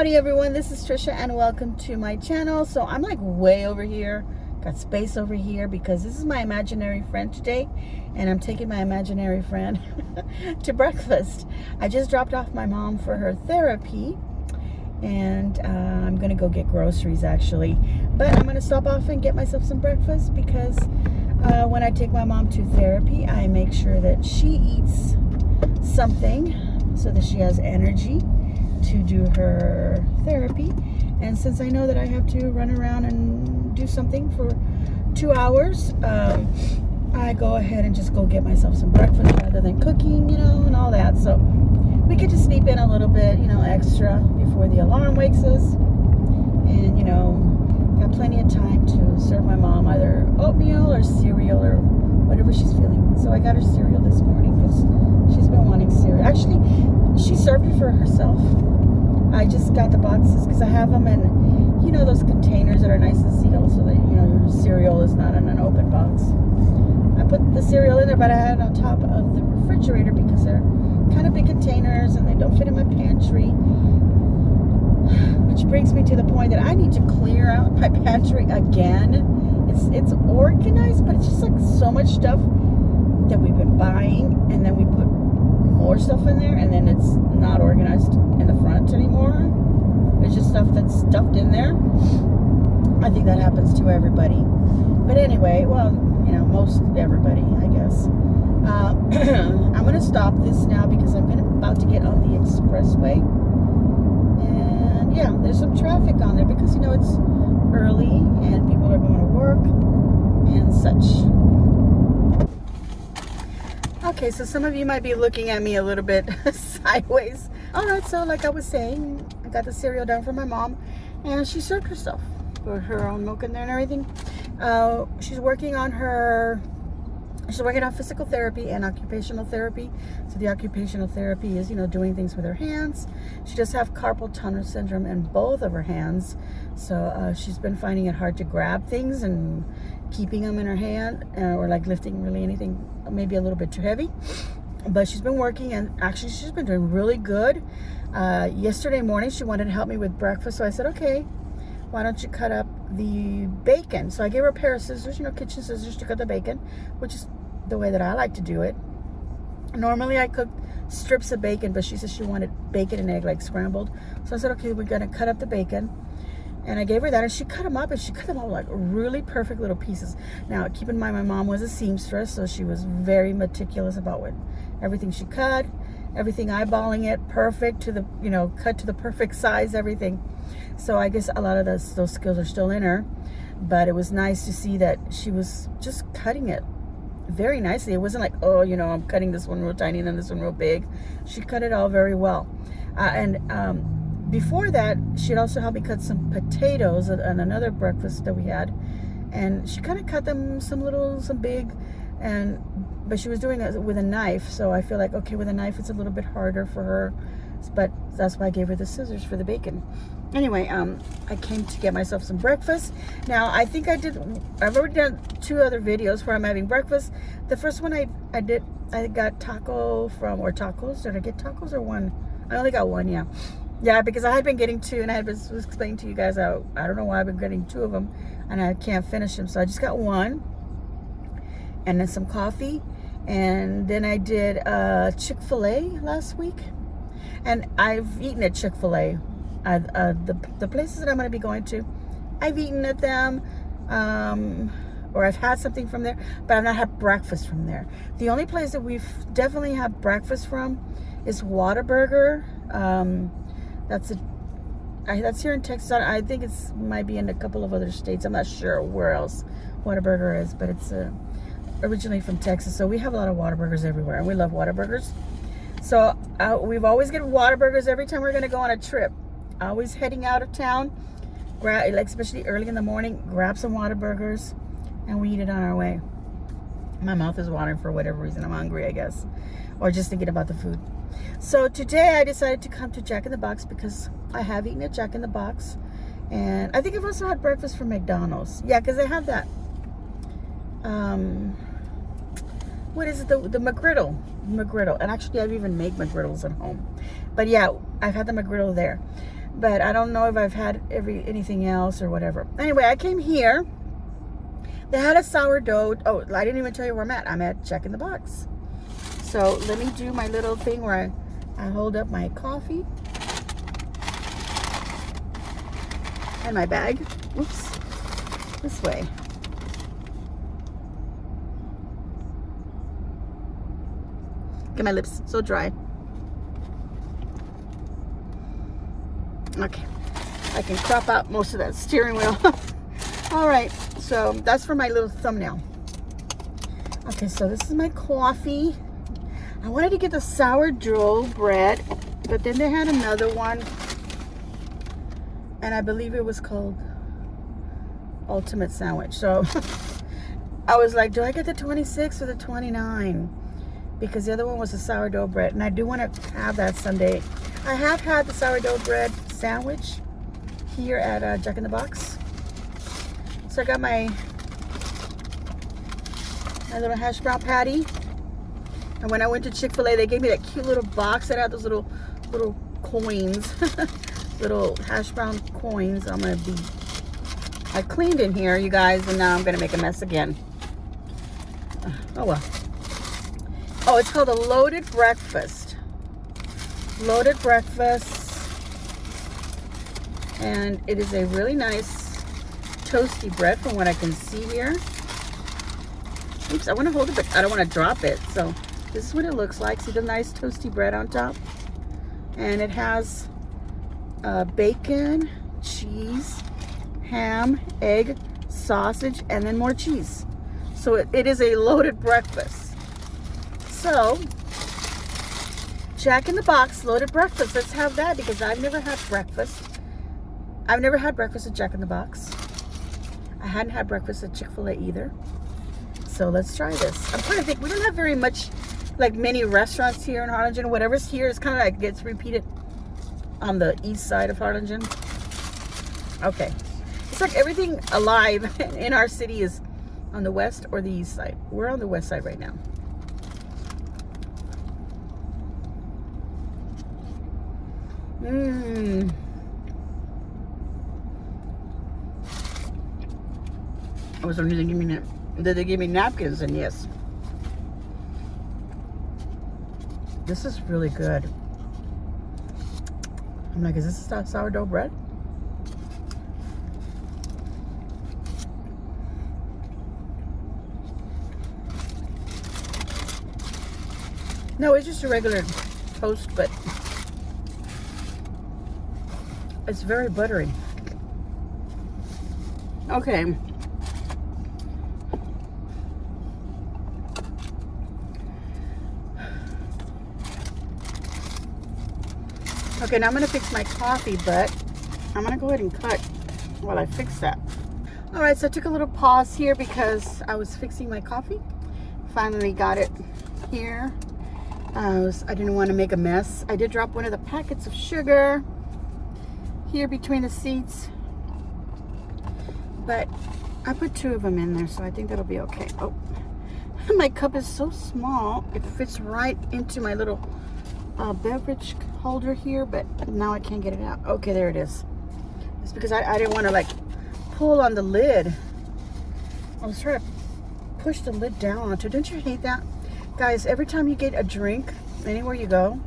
Howdy everyone, this is Trisha and welcome to my channel. So I'm like way over here, got space over here because this is my imaginary friend today and I'm taking my imaginary friend to breakfast. I just dropped off my mom for her therapy and I'm gonna go get groceries actually, but I'm gonna stop off and get myself some breakfast because when I take my mom to therapy I make sure that she eats something so that she has energy to do her therapy. And since I know that I have to run around and do something for 2 hours, I go ahead and just go get myself some breakfast rather than cooking, and all that. So we get to sleep in a little bit, extra before the alarm wakes us. And, got plenty of time to serve my mom either oatmeal or cereal or whatever she's feeling. So I got her cereal this morning because she's been wanting cereal. Actually, she served it for herself. I just got the boxes because I have them in, those containers that are nice and sealed so that, your cereal is not in an open box. I put the cereal in there, but I had it on top of the refrigerator because they're kind of big containers and they don't fit in my pantry. Which brings me to the point that I need to clear out my pantry again. It's organized, but it's just like so much stuff that we've been buying, and then we put more stuff in there, and then it's not organized in the front anymore. It's just stuff that's stuffed in there. I think that happens to everybody. But anyway, well, most everybody, I guess. I'm going to stop this now because I'm about to get on the expressway. And yeah, there's some traffic on there because, it's early and people are going to work and such. Okay, so some of you might be looking at me a little bit sideways. All right, so like I was saying, I got the cereal down for my mom, and she served herself with her own milk in there and everything. She's working on physical therapy and occupational therapy. So the occupational therapy is, doing things with her hands. She does have carpal tunnel syndrome in both of her hands. So she's been finding it hard to grab things and keeping them in her hand or like lifting really anything maybe a little bit too heavy. But she's been working and actually she's been doing really good. Yesterday morning she wanted to help me with breakfast. So I said, okay, why don't you cut up the bacon? So I gave her a pair of scissors, kitchen scissors to cut the bacon, which is the way that I like to do it. Normally I cook strips of bacon, but she said she wanted bacon and egg like scrambled. So I said, okay, we're gonna cut up the bacon. And I gave her that and she cut them up, and she cut them up like really perfect little pieces. Now, keep in mind, my mom was a seamstress, so she was very meticulous about everything she cut, everything eyeballing it perfect to the, cut to the perfect size, everything. So I guess a lot of those skills are still in her, but it was nice to see that she was just cutting it very nicely. It wasn't like, oh, I'm cutting this one real tiny and then this one real big. She cut it all very well. Before that, she'd also helped me cut some potatoes on another breakfast that we had, and she kind of cut them some big, but she was doing it with a knife. So I feel like, okay, with a knife it's a little bit harder for her, but that's why I gave her the scissors for the bacon. Anyway, I came to get myself some breakfast. Now, I've already done 2 other videos where I'm having breakfast. The first one I got tacos. Did I get tacos or one? I only got one, yeah. Yeah, because I had been getting 2, and I was explaining to you guys I don't know why I've been getting 2 of them, and I can't finish them. So I just got 1, and then some coffee, and then I did Chick-fil-A last week, and I've eaten at Chick-fil-A. The places that I'm going to be going to, I've eaten at them, or I've had something from there, but I've not had breakfast from there. The only place that we've definitely had breakfast from is Whataburger. That's here in Texas. I think might be in a couple of other states. I'm not sure where else Whataburger is, but it's originally from Texas. So we have a lot of Whataburgers everywhere, and we love Whataburgers. So we've always get Whataburgers every time we're going to go on a trip. Always heading out of town, especially early in the morning, grab some Whataburgers, and we eat it on our way. My mouth is watering for whatever reason. I'm hungry, I guess, or just thinking about the food. So today I decided to come to Jack in the Box because I have eaten at Jack in the Box, and I think I've also had breakfast from McDonald's. Yeah, because they have that. What is it? The McGriddle. And actually, I've even made McGriddles at home. But yeah, I've had the McGriddle there. but I don't know if I've had anything else or whatever. Anyway, I came here. They had a sourdough. Oh, I didn't even tell you where I'm at. I'm at Jack in the Box. So let me do my little thing where I hold up my coffee and my bag. Oops. This way. Get my lips so dry. Okay. I can crop out most of that steering wheel. All right. So that's for my little thumbnail. Okay, so this is my coffee. I wanted to get the sourdough bread, but then they had another one, and I believe it was called Ultimate Sandwich. So I was like, do I get the 26 or the 29? Because the other one was a sourdough bread, and I do want to have that someday. I have had the sourdough bread sandwich here at Jack in the Box. So I got my little hash brown patty. And when I went to Chick-fil-A, they gave me that cute little box that had those little coins, little hash brown coins. I cleaned in here, you guys, and now I'm gonna make a mess again. Oh well. Oh, it's called a loaded breakfast. Loaded breakfast, and it is a really nice toasty bread from what I can see here. Oops, I want to hold it, but I don't want to drop it. So this is what it looks like. See the nice toasty bread on top? And it has bacon, cheese, ham, egg, sausage, and then more cheese. So it is a loaded breakfast. So, Jack in the Box loaded breakfast. Let's have that because I've never had breakfast. I've never had breakfast at Jack in the Box. I hadn't had breakfast at Chick-fil-A either. So let's try this. I'm trying to think. We don't have very much, like many restaurants here in Harlingen. Whatever's here is kind of like gets repeated on the east side of Harlingen. Okay. It's like everything alive in our city is on the west or the east side. We're on the west side right now. I was only giving me did they give me napkins? And yes, this is really good. I'm like, is this sourdough bread? No, it's just a regular toast, but it's very buttery. Okay. Okay, now I'm going to fix my coffee, but I'm going to go ahead and cut while I fix that. All right, so I took a little pause here because I was fixing my coffee. Finally got it here. I didn't want to make a mess. I did drop one of the packets of sugar here between the seats, but I put 2 of them in there, so I think that'll be okay. Oh, my cup is so small. It fits right into my little beverage holder here, but now I can't get it out. Okay, there it is. It's because I didn't want to like pull on the lid. I was trying to push the lid down onto it. Don't you hate that? Guys, every time you get a drink, anywhere you go,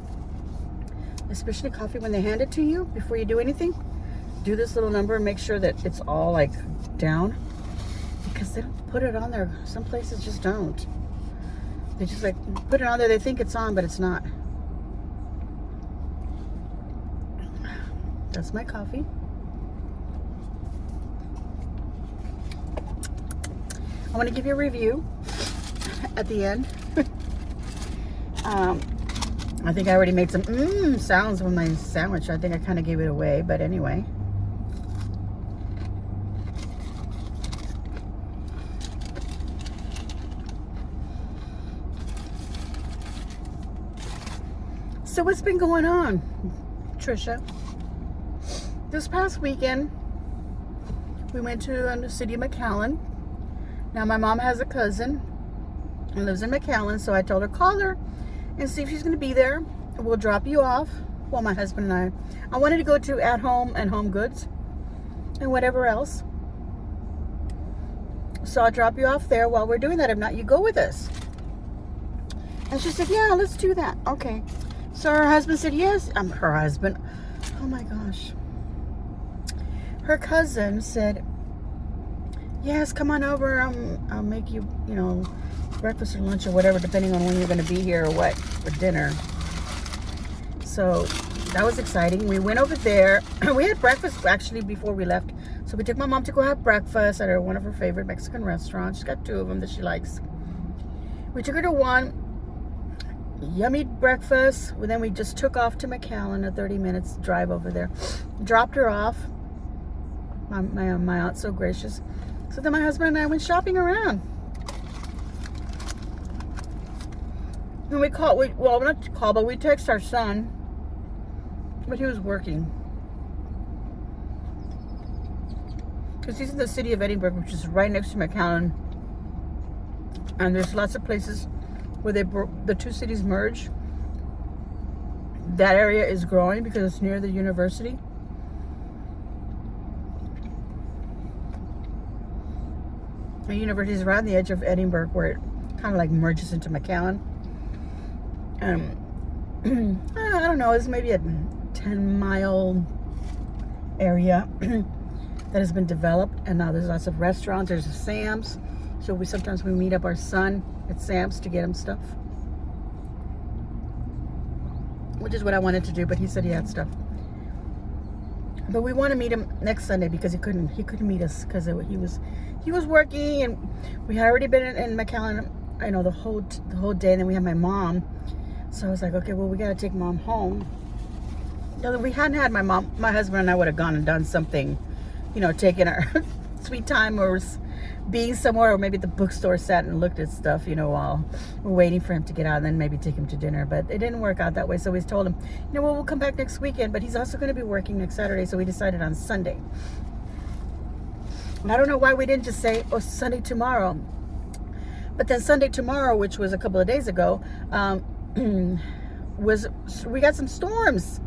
especially coffee, when they hand it to you, before you do anything, do this little number and make sure that it's all like down, because they don't put it on there. Some places just don't. They just like put it on there. They think it's on, but it's not. That's my coffee. I want to give you a review at the end. I think I already made some sounds with my sandwich. I think I kind of gave it away, but anyway. So what's been going on, Trisha? This past weekend, we went to the city of McAllen. Now, my mom has a cousin who lives in McAllen, so I told her, call her and see if she's going to be there. We'll drop you off Well, my husband and I wanted to go to At Home and Home Goods and whatever else. So I'll drop you off there while we're doing that. If not, you go with us. And she said, yeah, let's do that. Okay. So her husband said, yes. Her husband. Oh my gosh. Her cousin said, yes, come on over. I'll make you, breakfast or lunch or whatever, depending on when you're going to be here or what, for dinner. So that was exciting. We went over there. We had breakfast actually before we left. So we took my mom to go have breakfast at one of her favorite Mexican restaurants. She's got 2 of them that she likes. We took her to one. Yummy breakfast. Well, then we just took off to McAllen, a 30 minutes drive over there. Dropped her off. My aunt's so gracious. So then my husband and I went shopping around. And we text our son, but he was working. Because he's in the city of Edinburgh, which is right next to McAllen. And there's lots of places where the 2 cities merge. That area is growing because it's near the university. The university is around the edge of Edinburgh, where it kind of like merges into McAllen. I don't know, it's maybe a 10-mile area that has been developed, and now there's lots of restaurants. There's a Sam's, so sometimes we meet up our son at Sam's to get him stuff, which is what I wanted to do, but he said he had stuff. But we want to meet him next Sunday because he couldn't meet us because he was working, and we had already been in McAllen, the whole day, and then we had my mom. So I was like, okay, well, we got to take mom home. If we hadn't had my mom, my husband and I would have gone and done something, taking our sweet time, or being somewhere, or maybe at the bookstore, sat and looked at stuff, while we're waiting for him to get out, and then maybe take him to dinner. But it didn't work out that way. So we told him, we'll come back next weekend, but he's also going to be working next Saturday. So we decided on Sunday. And I don't know why we didn't just say, Sunday tomorrow. But then Sunday tomorrow, which was a couple of days ago, we got some storms.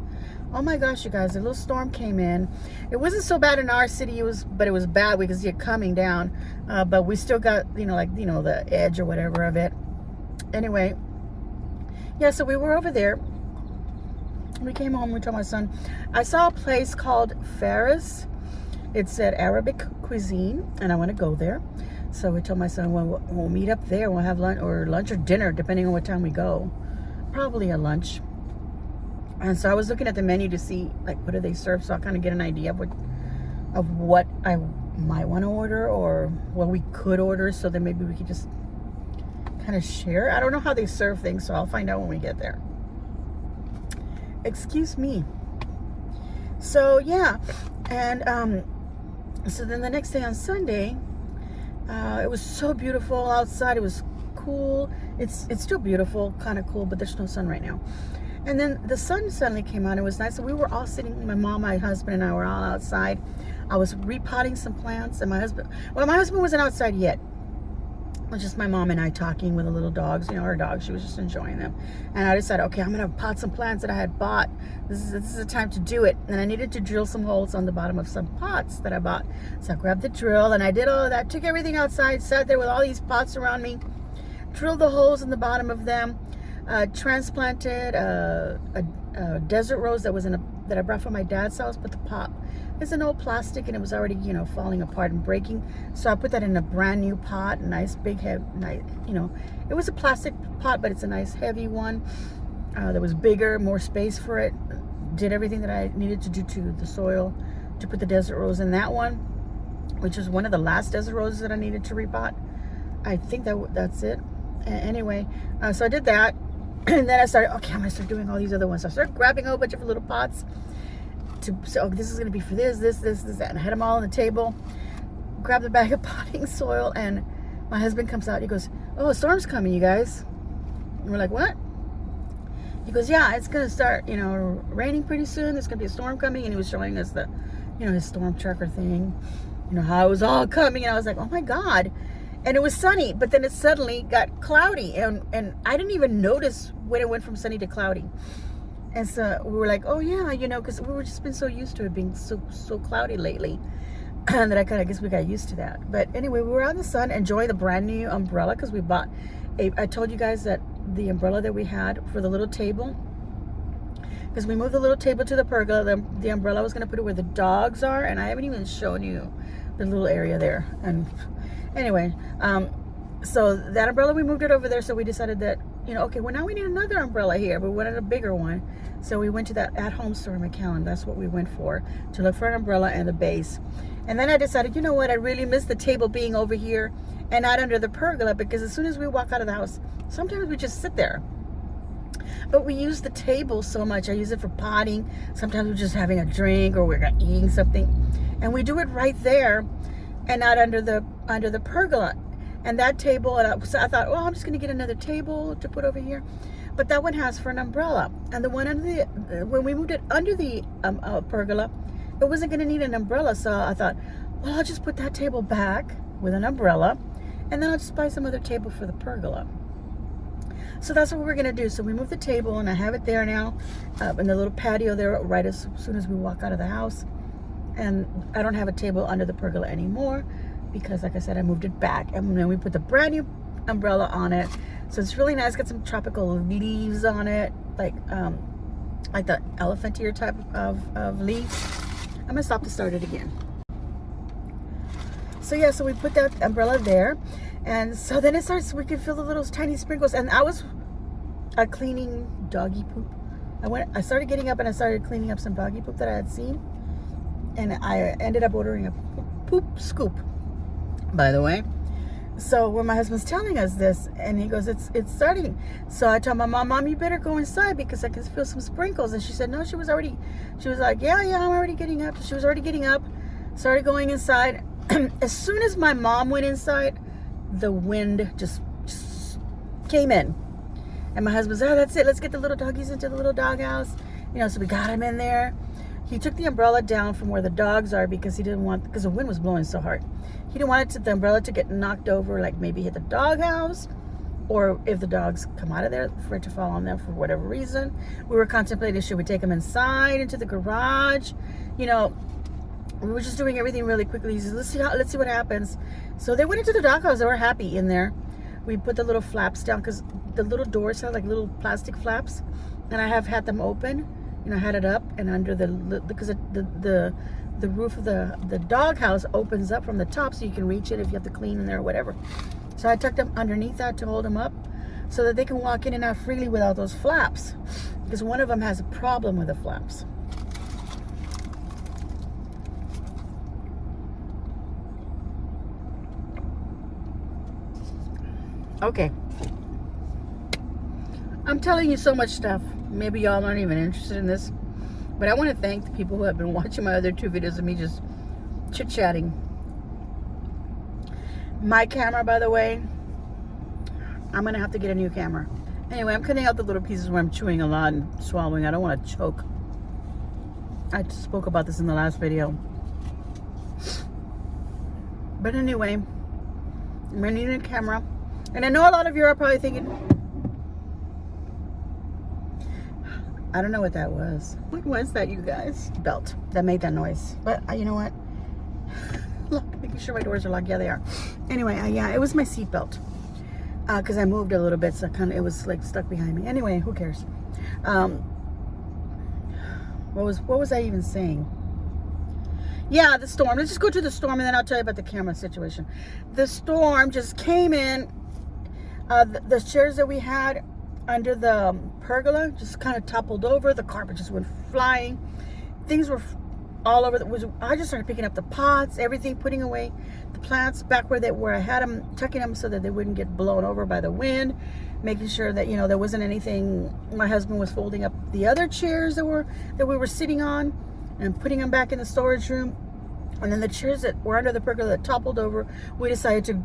Oh my gosh, you guys, a little storm came in. It wasn't so bad in our city, but it was bad. We could see it coming down, but we still got, the edge or whatever of it. Anyway, yeah, so we were over there. We came home, we told my son, I saw a place called Farris. It said Arabic cuisine, and I want to go there. So we told my son, well, we'll meet up there. We'll have lunch or dinner, depending on what time we go. Probably a lunch. And so I was looking at the menu to see, what do they serve, so I'll kind of get an idea of what I might want to order, or what we could order, so that maybe we could just kind of share. I don't know how they serve things, so I'll find out when we get there. Excuse me. So, yeah. And so then the next day on Sunday, it was so beautiful outside. It was cool. It's still beautiful, kind of cool, but there's no sun right now. And then the sun suddenly came out. It was nice. So we were all sitting, my mom, my husband, and I were all outside. I was repotting some plants, and my husband wasn't outside yet. It was just my mom and I talking with the little dogs, her dog. She was just enjoying them. And I decided, okay, I'm going to pot some plants that I had bought. This is the time to do it. And I needed to drill some holes on the bottom of some pots that I bought. So I grabbed the drill, and I did all of that, took everything outside, sat there with all these pots around me, drilled the holes in the bottom of them, transplanted a desert rose that I brought from my dad's house, but the pot is an old plastic, and it was already, falling apart and breaking. So I put that in a brand new pot, a nice big heavy, it was a plastic pot, but it's a nice heavy one. That was bigger, more space for it. Did everything that I needed to do to the soil to put the desert rose in that one, which was one of the last desert roses that I needed to repot. I think that's it. Anyway, so I did that. And then I started, okay, I'm going to start doing all these other ones. So I started grabbing a whole bunch of little pots to say, oh, this is going to be for this, that. And I had them all on the table. Grabbed the bag of potting soil, and my husband comes out. He goes, oh, a storm's coming, you guys. And we're like, what? He goes, yeah, it's going to start, raining pretty soon. There's going to be a storm coming. And he was showing us the, his storm tracker thing, how it was all coming. And I was like, oh my God. And it was sunny, but then it suddenly got cloudy, and I didn't even notice when it went from sunny to cloudy. And so we were like, oh yeah, you know, because we were just been so used to it being so cloudy lately that I kind of guess we got used to that. But anyway, we were out in the sun enjoying the brand new umbrella because we bought I told you guys that the umbrella that we had for the little table, because we moved the little table to the pergola, the umbrella was going to put it where the dogs are, and I haven't even shown you the little area there. And anyway, so that umbrella, we moved it over there, so we decided that, you know, okay, well now we need another umbrella here, but we wanted a bigger one. So we went to that at-home store in McAllen. That's what we went for, to look for an umbrella and a base. And then I decided, you know what, I really miss the table being over here and not under the pergola, because as soon as we walk out of the house, sometimes we just sit there. But we use the table so much. I use it for potting. Sometimes we're just having a drink or we're eating something. And we do it right there and not under the pergola. And that table, so I thought, well, I'm just going to get another table to put over here. But that one has for an umbrella. And the one under when we moved it under the pergola, it wasn't going to need an umbrella. So I thought, well, I'll just put that table back with an umbrella, and then I'll just buy some other table for the pergola. So that's what we're going to do. So we moved the table, and I have it there now in the little patio there right as soon as we walk out of the house. And I don't have a table under the pergola anymore because, like I said, I moved it back. And then we put the brand new umbrella on it. So it's really nice. Got some tropical leaves on it, like the elephant ear type of leaves. I'm going to stop to start it again. So yeah, so we put that umbrella there. And so then it starts, we could feel the little tiny sprinkles. And I was cleaning doggy poop. I started getting up and I started cleaning up some doggy poop that I had seen. And I ended up ordering a poop scoop, by the way. So when my husband's telling us this, and he goes, it's starting. So I told my mom, you better go inside because I can feel some sprinkles. And she said, no, she was like, yeah, I'm already getting up. She was already getting up, started going inside. As soon as my mom went inside, the wind just came in. And my husband said, oh, that's it. Let's get the little doggies into the little doghouse. You know, so we got him in there. He took the umbrella down from where the dogs are because he didn't want, because the wind was blowing so hard. He didn't want the umbrella to get knocked over, like maybe hit the doghouse, or if the dogs come out of there, for it to fall on them for whatever reason. We were contemplating, should we take them inside into the garage? You know, we were just doing everything really quickly. He said, let's see what happens. So they went into the doghouse. They were happy in there. We put the little flaps down because the little doors have like little plastic flaps, and I have had them open. You know, I had it up and under because the roof of the doghouse opens up from the top, so you can reach it if you have to clean in there or whatever. So I tucked them underneath that to hold them up so that they can walk in and out freely without those flaps, because one of them has a problem with the flaps. Okay. I'm telling you so much stuff. Maybe y'all aren't even interested in this, but I want to thank the people who have been watching my other 2 videos of me just chit-chatting. My camera, by the way, I'm going to have to get a new camera. Anyway, I'm cutting out the little pieces where I'm chewing a lot and swallowing. I don't want to choke. I spoke about this in the last video. But anyway, I'm going to need a camera. And I know a lot of you are probably thinking, I don't know what that was. What was that, you guys? Belt that made that noise. But you know what? Look, making sure my doors are locked. Yeah, they are. Anyway, yeah, it was my seat belt. Because I moved a little bit, so it was like stuck behind me. Anyway, who cares? What was I even saying? Yeah, the storm. Let's just go to the storm, and then I'll tell you about the camera situation. The storm just came in. The chairs that we had under the pergola just kind of toppled over. The carpet just went flying. Things were all over. I just started picking up the pots, everything, putting away the plants back where I had them, tucking them so that they wouldn't get blown over by the wind, making sure that, you know, there wasn't anything. My husband was folding up the other chairs that we were sitting on and putting them back in the storage room. And then the chairs that were under the pergola that toppled over, we decided to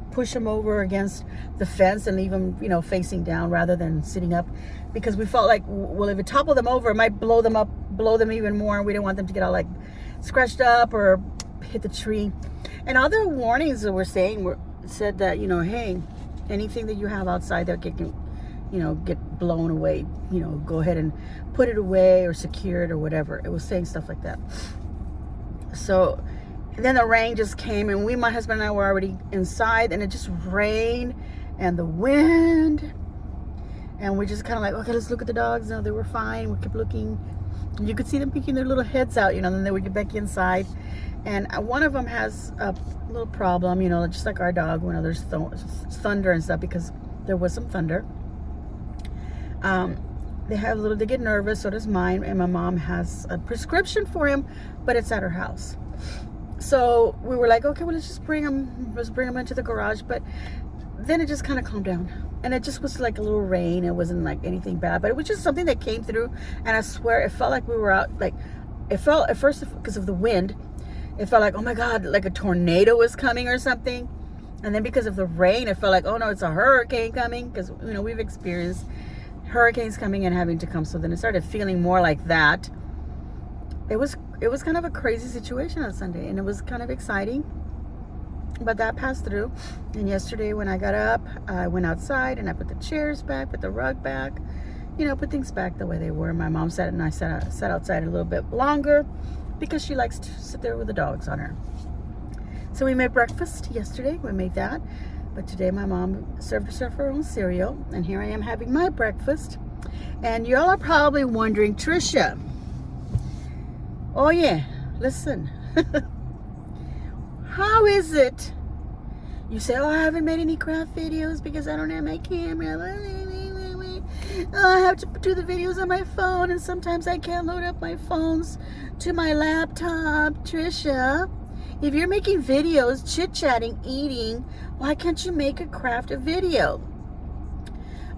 push them over against the fence and leave them, you know, facing down rather than sitting up, because we felt like, well, if it toppled them over, it might blow them even more, and we didn't want them to get all like scratched up or hit the tree. And other warnings that we're saying said that, you know, hey, anything that you have outside that can you know, get blown away, you know, go ahead and put it away or secure it or whatever. It was saying stuff like that. So then the rain just came, and my husband and I were already inside, and it just rained and the wind, and we just kind of like, okay, let's look at the dogs. No, they were fine. We kept looking. You could see them peeking their little heads out, you know, and then they would get back inside. And one of them has a little problem, you know, just like our dog, when there's thunder and stuff, because there was some thunder. They get nervous, so does mine, and my mom has a prescription for him, but it's at her house. So we were like, okay, well, let's bring him into the garage. But then it just kind of calmed down, and it just was like a little rain. It wasn't like anything bad, but it was just something that came through, and I swear it felt like we were out, like, it felt at first, because of the wind, it felt like, oh my God, like a tornado was coming or something. And then because of the rain, it felt like, oh no, it's a hurricane coming, because, you know, we've experienced hurricanes coming and having to come. So then it started feeling more like that. It was kind of a crazy situation on Sunday, and it was kind of exciting, but that passed through. And yesterday when I got up, I went outside and I put the chairs back, put the rug back, you know, put things back the way they were. My mom sat, and I sat outside a little bit longer because she likes to sit there with the dogs on her. So we made breakfast yesterday. We made that. But today my mom served herself her own cereal, and here I am having my breakfast. And y'all are probably wondering, Trisha, oh yeah, listen, how is it? You say, oh, I haven't made any craft videos because I don't have my camera. I have to do the videos on my phone, and sometimes I can't load up my phones to my laptop. Trisha, if you're making videos, chit-chatting, eating, why can't you make a craft video?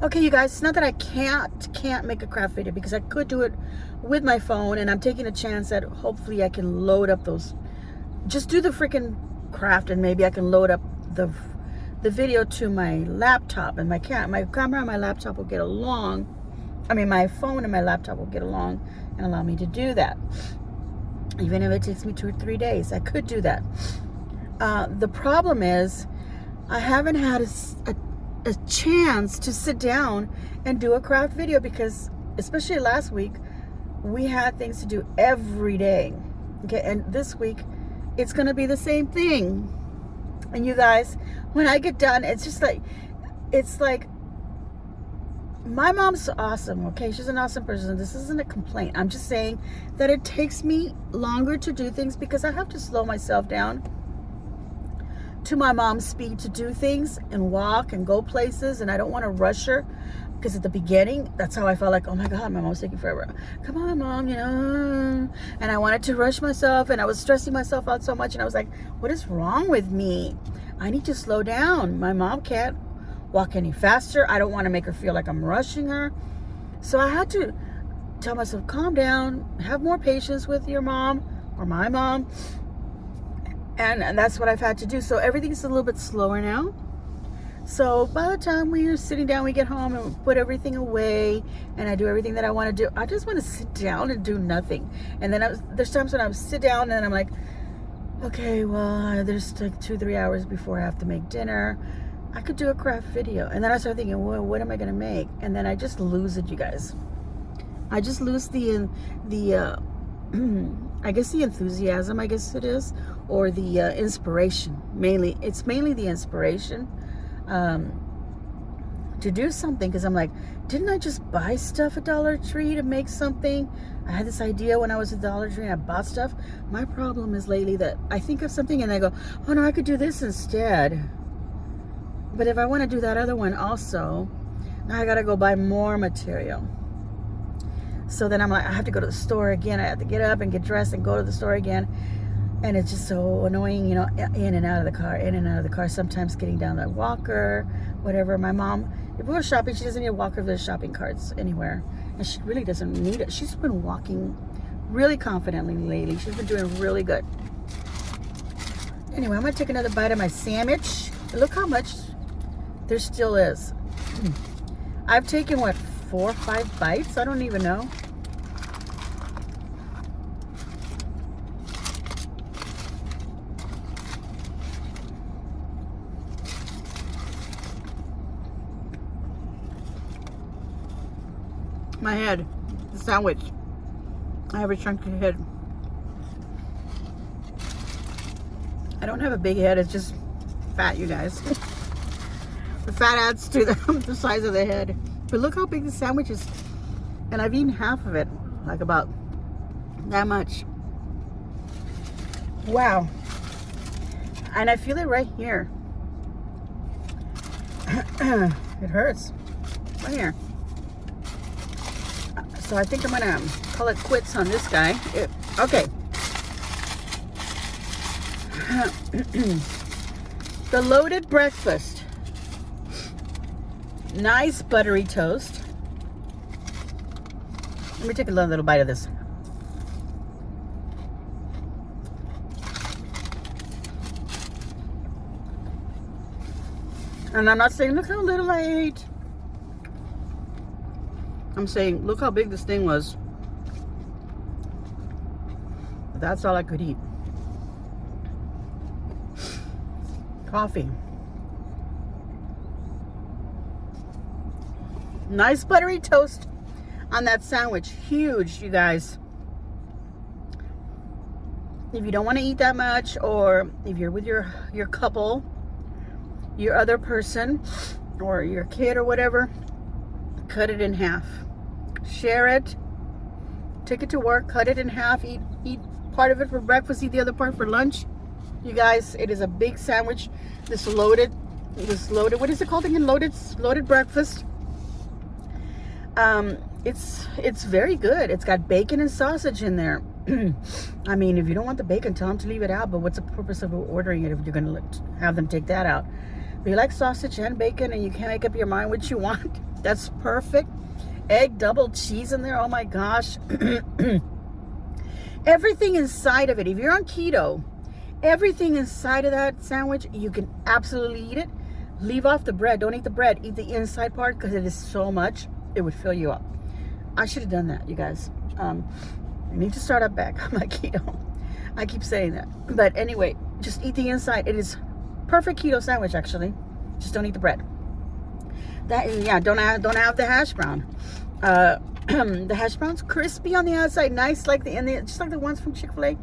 Okay, you guys, it's not that I can't make a craft video, because I could do it with my phone, and I'm taking a chance that hopefully I can load up those, just do the freaking craft, and maybe I can load up the video to my laptop, and my camera and my laptop will get along. I mean, my phone and my laptop will get along and allow me to do that. Even if it takes me 2 or 3 days, I could do that. The problem is I haven't had a chance to sit down and do a craft video, because especially last week, we had things to do every day. Okay, and this week it's gonna be the same thing. And you guys, when I get done, it's like my mom's awesome, okay? She's an awesome person. This isn't a complaint. I'm just saying that it takes me longer to do things because I have to slow myself down to my mom's speed to do things and walk and go places, and I don't want to rush her, because at the beginning, that's how I felt like, oh my God, my mom's taking forever. Come on, Mom, you know. And I wanted to rush myself, and I was stressing myself out so much, and I was like, what is wrong with me? I need to slow down. My mom can't walk any faster. I don't want to make her feel like I'm rushing her. So I had to tell myself, calm down, have more patience with your mom or my mom. And that's what I've had to do. So everything's a little bit slower now. So by the time we are sitting down, we get home and we put everything away, and I do everything that I want to do. I just want to sit down and do nothing. And then there's times when I sit down and I'm like, okay, well, there's like 2-3 hours before I have to make dinner. I could do a craft video. And then I start thinking, well, what am I going to make? And then I just lose it, you guys. I just lose the I guess the enthusiasm, I guess it is, or the inspiration. It's mainly the inspiration to do something, because I'm like, didn't I just buy stuff at Dollar Tree to make something? I had this idea when I was at Dollar Tree and I bought stuff. My problem is lately that I think of something and I go, oh no, I could do this instead. But if I want to do that other one also, now I gotta go buy more material. So then I'm like, I have to go to the store again. I have to get up and get dressed and go to the store again. And it's just so annoying, you know, in and out of the car, sometimes getting down the walker, whatever. My mom, if we go shopping, she doesn't need a walker if there's shopping carts anywhere. And she really doesn't need it. She's been walking really confidently lately. She's been doing really good. Anyway, I'm going to take another bite of my sandwich. Look how much there still is. I've taken, what, 4 or 5 bites? I don't even know. My head, the sandwich. I have a chunky head. I don't have a big head, it's just fat, you guys. The fat adds to the size of the head. But look how big the sandwich is. And I've eaten half of it, like about that much. Wow. And I feel it right here. It hurts. Right here. So I think I'm gonna call it quits on this guy. Okay. The loaded breakfast. Nice buttery toast. Let me take a little bite of this. And I'm not saying, look how little I ate. I'm saying, look how big this thing was. That's all I could eat. Coffee. Nice buttery toast on that sandwich. Huge, you guys. If you don't want to eat that much, or if you're with your couple, your other person, or your kid or whatever, cut it in half. Share it. Take it to work. Cut it in half. Eat part of it for breakfast. Eat the other part for lunch. You guys, it is a big sandwich. This loaded, what is it called again? Loaded breakfast. It's very good. It's got bacon and sausage in there. I mean, if you don't want the bacon, tell them to leave it out. But what's the purpose of ordering it if you're going to have them take that out? If you like sausage and bacon and you can't make up your mind what you want, that's perfect. Egg, double cheese in there. Oh my gosh. Everything inside of it. If you're on keto, everything inside of that sandwich, you can absolutely eat it. Leave off the bread. Don't eat the bread. Eat the inside part because it is so much. It would fill you up. I should have done that, you guys. I need to start up back on my keto. I keep saying that. But anyway, just eat the inside. It is perfect keto sandwich, actually. Just don't eat the bread. Don't have the hash brown. The hash brown's crispy on the outside, nice like just like the ones from Chick-fil-A.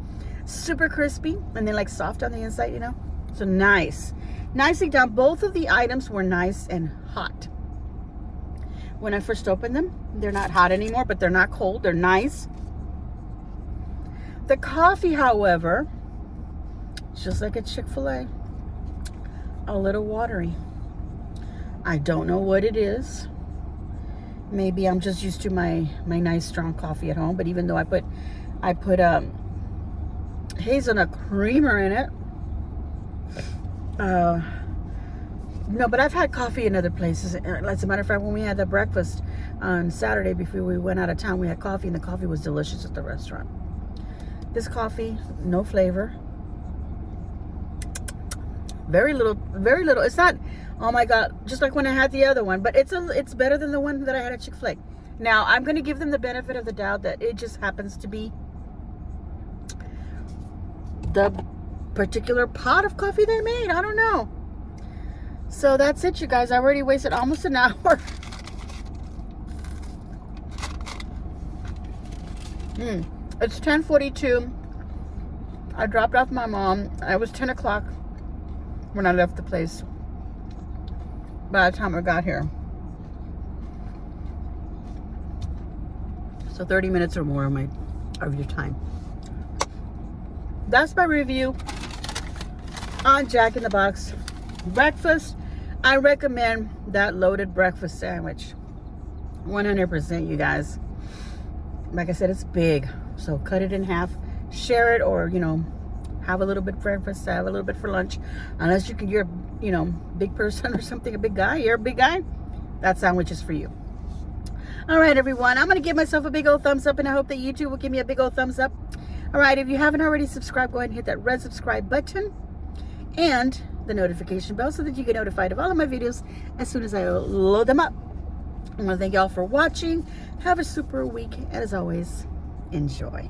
Super crispy, and then like soft on the inside, you know. So nice, nicely done. Both of the items were nice and hot. When I first opened them, they're not hot anymore, but they're not cold. They're nice. The coffee, however, just like at Chick-fil-A, a little watery. I don't know what it is. Maybe I'm just used to my nice strong coffee at home. But even though I put hazelnut creamer in it. No, but I've had coffee in other places. As a matter of fact, when we had the breakfast on Saturday before we went out of town, we had coffee, and the coffee was delicious at the restaurant. This coffee, no flavor. Very little. It's not, oh my God, just like when I had the other one, but it's better than the one that I had at Chick-fil-A. Now, I'm going to give them the benefit of the doubt that it just happens to be the particular pot of coffee they made. I don't know. So that's it, you guys. I already wasted almost an hour. It's 10:42. I dropped off my mom. It was 10 o'clock when I left the place. By the time I got here. So 30 minutes or more of your time. That's my review on Jack in the Box breakfast. I recommend that loaded breakfast sandwich. 100%, you guys. Like I said, it's big. So cut it in half. Share it, or, have a little bit for breakfast, have a little bit for lunch. Unless you're, big person or something, a big guy. You're a big guy. That sandwich is for you. All right, everyone. I'm going to give myself a big old thumbs up, and I hope that you too will give me a big old thumbs up. All right, if you haven't already subscribed, go ahead and hit that red subscribe button and the notification bell so that you get notified of all of my videos as soon as I load them up. I want to thank y'all for watching. Have a super week, and as always, enjoy.